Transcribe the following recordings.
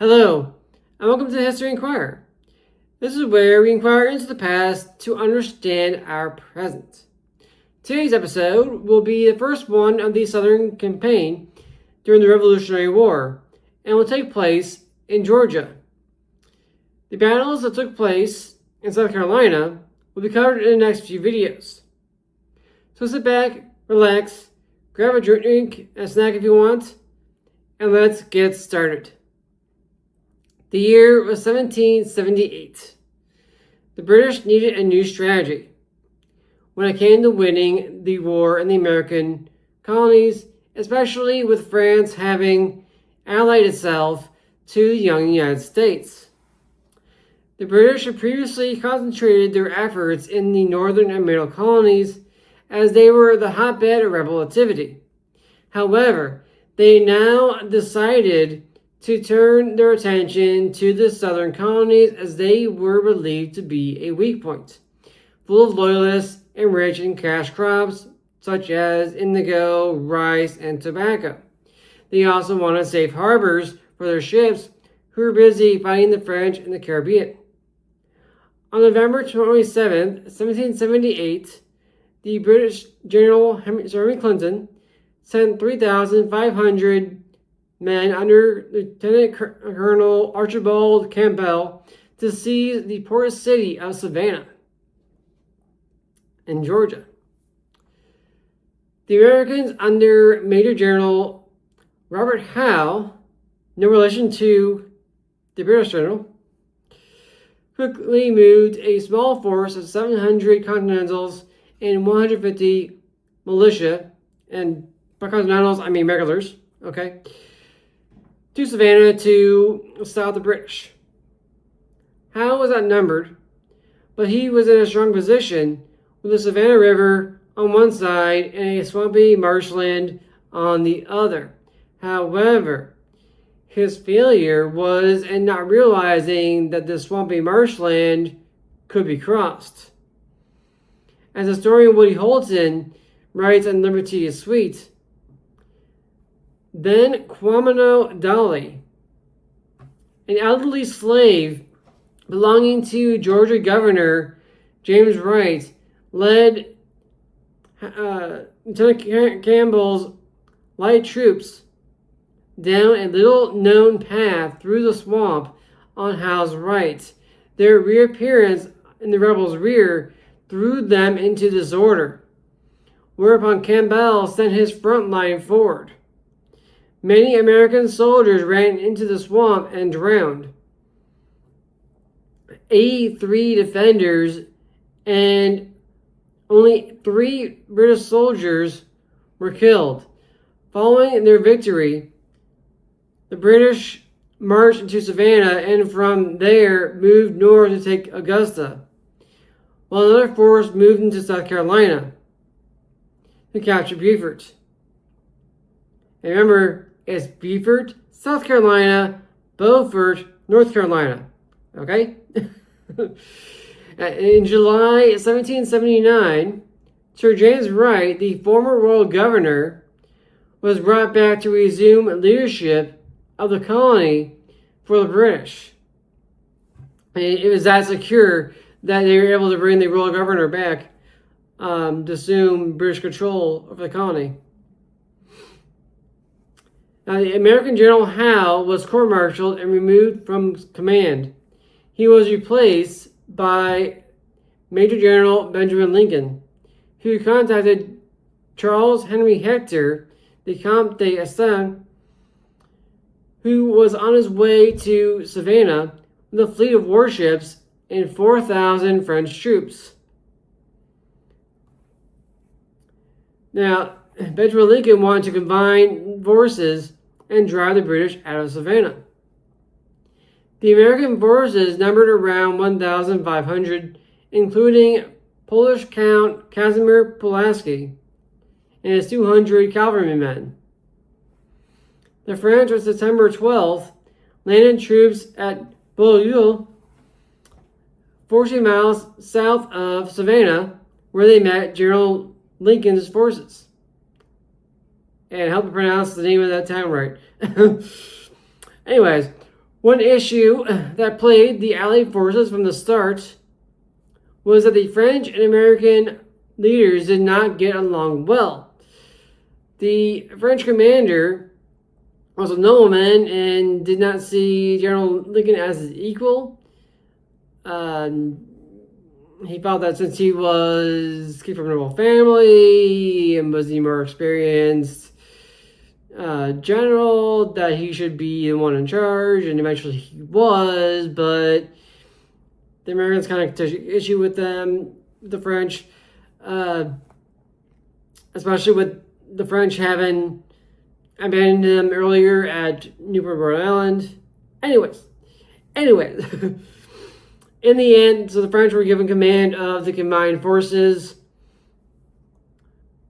Hello, and welcome to History Inquirer. This is where we inquire into the past to understand our present. Today's episode will be the first one of the Southern campaign during the Revolutionary War, and will take place in Georgia. The battles that took place in South Carolina will be covered in the next few videos. So sit back, relax, grab a drink and a snack if you want, and let's get started. The year was 1778. The British needed a new strategy when it came to winning the war in the American colonies, especially with France having allied itself to the young United States. The British had previously concentrated their efforts in the northern and middle colonies as they were the hotbed of rebel activity. However, they now decided to turn their attention to the southern colonies as they were believed to be a weak point, full of loyalists and rich in cash crops such as indigo, rice, and tobacco. They also wanted safe harbors for their ships who were busy fighting the French in the Caribbean. On November 27, 1778, the British General Henry Clinton sent 3,500 men under Lieutenant Colonel Archibald Campbell to seize the port city of Savannah in Georgia. The Americans under Major General Robert Howe, no relation to the British general, quickly moved a small force of 700 Continentals and 150 militia, and by Continentals I mean regulars, okay, to Savannah to stop the British. Howe was outnumbered, but he was in a strong position with the Savannah River on one side and a swampy marshland on the other. However, his failure was in not realizing that the swampy marshland could be crossed. As historian Woody Holton writes on Liberty is Sweet, then Quamano Dolly, an elderly slave belonging to Georgia Governor James Wright, led Lieutenant Campbell's light troops down a little-known path through the swamp on Howe's right. Their reappearance in the rebels' rear threw them into disorder, whereupon Campbell sent his front line forward. Many American soldiers ran into the swamp and drowned. 83 defenders and only 3 British soldiers were killed. Following their victory, the British marched into Savannah and from there moved north to take Augusta, while another force moved into South Carolina to capture Beaufort. And remember, it's Beaufort, South Carolina, Beaufort, North Carolina. Okay? In July 1779, Sir James Wright, the former royal governor, was brought back to resume leadership of the colony for the British. And it was that secure that they were able to bring the royal governor back to assume British control of the colony. Now, the American General Howe was court-martialed and removed from command. He was replaced by Major General Benjamin Lincoln, who contacted Charles Henry Hector, the Comte d'Estaing, who was on his way to Savannah with a fleet of warships and 4,000 French troops. Now, Benjamin Lincoln wanted to combine forces and drive the British out of Savannah. The American forces numbered around 1,500, including Polish Count Casimir Pulaski and his 200 cavalrymen. The French on September 12th landed troops at Beaulieu, 40 miles south of Savannah, where they met General Lincoln's forces. And help me pronounce the name of that town right. Anyways, One issue that plagued the Allied forces from the start was that the French and American leaders did not get along well. The French commander was a nobleman and did not see General Lincoln as his equal. He felt that since he came from a noble family and was the more experienced general, that he should be the one in charge, and eventually he was, but the Americans kind of took issue with the French, especially with the French having abandoned them earlier at Newport, Rhode Island. Anyways. In the end, so the French were given command of the combined forces,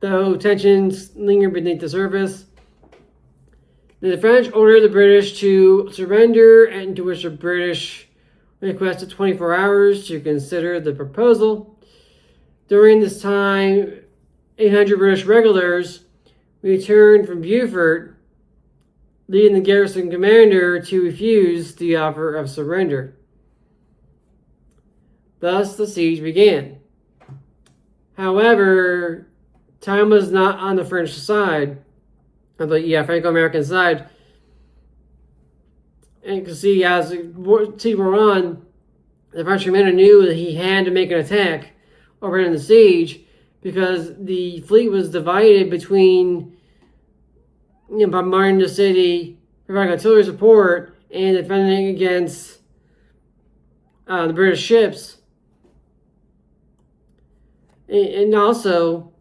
though tensions lingered beneath the surface. The French ordered the British to surrender, and to which the British requested 24 hours to consider the proposal. During this time, 800 British regulars returned from Beaufort, leading the garrison commander to refuse the offer of surrender. Thus, the siege began. However, time was not on the French side, of the Franco-American side. And you can see as the siege wore on, the French commander knew that he had to make an attack over in the siege because the fleet was divided between bombarding the city, providing artillery support, and defending against the British ships. And also,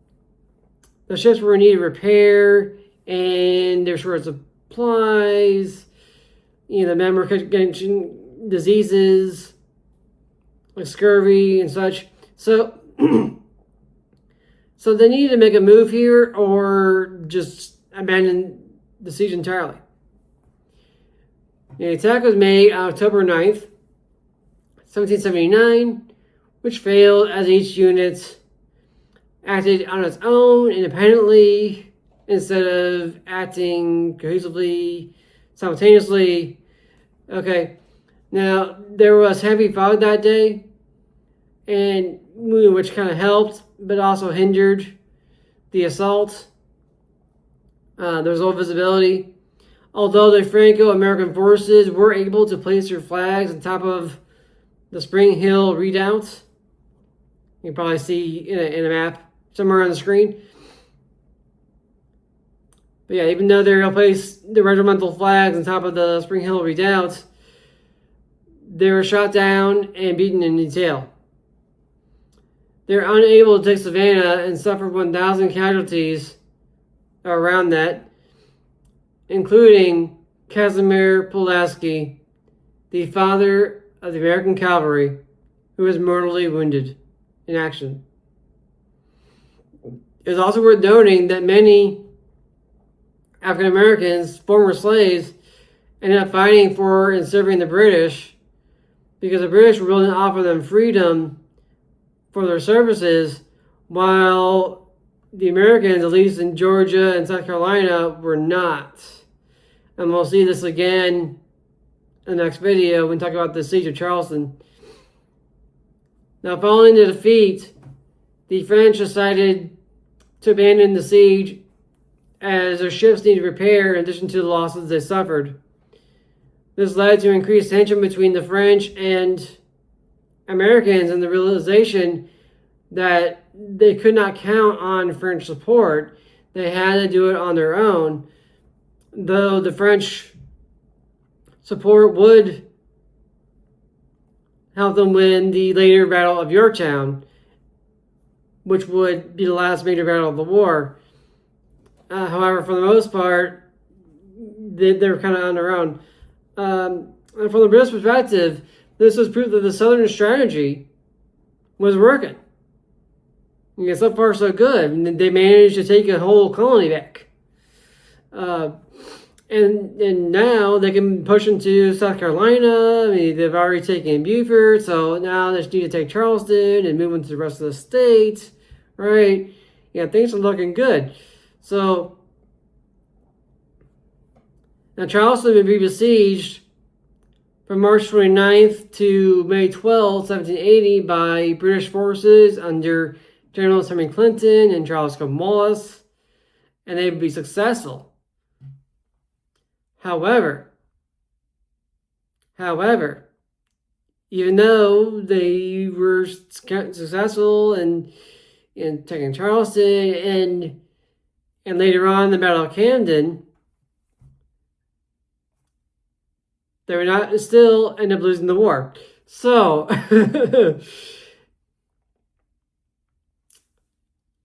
the ships were in need of repair, and there were short of supplies. The men were getting diseases like scurvy and such. So, so they needed to make a move here, or just abandon the siege entirely. The attack was made on October 9th, 1779, which failed as each unit acted on its own independently instead of acting cohesively, simultaneously. Okay, now there was heavy fog that day, and which kind of helped, but also hindered the assault. There was low visibility. Although the Franco-American forces were able to place their flags on top of the Spring Hill redoubt, you can probably see in a map somewhere on the screen. But yeah, even though they were able to place the regimental flags on top of the Spring Hill redoubt, they were shot down and beaten in detail. They were unable to take Savannah and suffered 1,000 casualties around that, including Casimir Pulaski, the father of the American cavalry, who was mortally wounded in action. It is also worth noting that many African Americans, former slaves, ended up fighting for and serving the British because the British were willing to offer them freedom for their services, while the Americans, at least in Georgia and South Carolina, were not. And we'll see this again in the next video when we talk about the Siege of Charleston. Now, following the defeat, the French decided to abandon the siege as their ships needed repair in addition to the losses they suffered. This led to increased tension between the French and Americans and the realization that they could not count on French support. They had to do it on their own, though the French support would help them win the later Battle of Yorktown, which would be the last major battle of the war. However, for the most part, they were kind of on their own. And from the British perspective, this was proof that the Southern strategy was working. So far, so good. And they managed to take a whole colony back. And now they can push into South Carolina. I mean, they've already taken Beaufort, so now they just need to take Charleston and move into the rest of the state, right? Yeah, things are looking good. So now Charleston would be besieged from March 29th to May 12, 1780, by British forces under Generals Henry Clinton and Charles Cornwallis, and they would be successful. However, even though they were successful in taking Charleston and later on the Battle of Camden, they were not still end up losing the war. So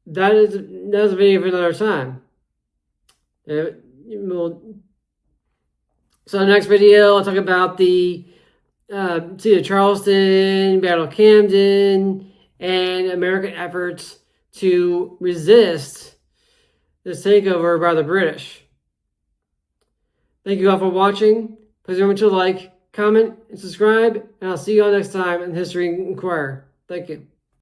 that is a video for another time. So the next video, I'll talk about the Charleston, Battle of Camden, and American efforts to resist this takeover by the British. Thank you all for watching. Please remember to like, comment, and subscribe, and I'll see you all next time in History Inquirer. Thank you.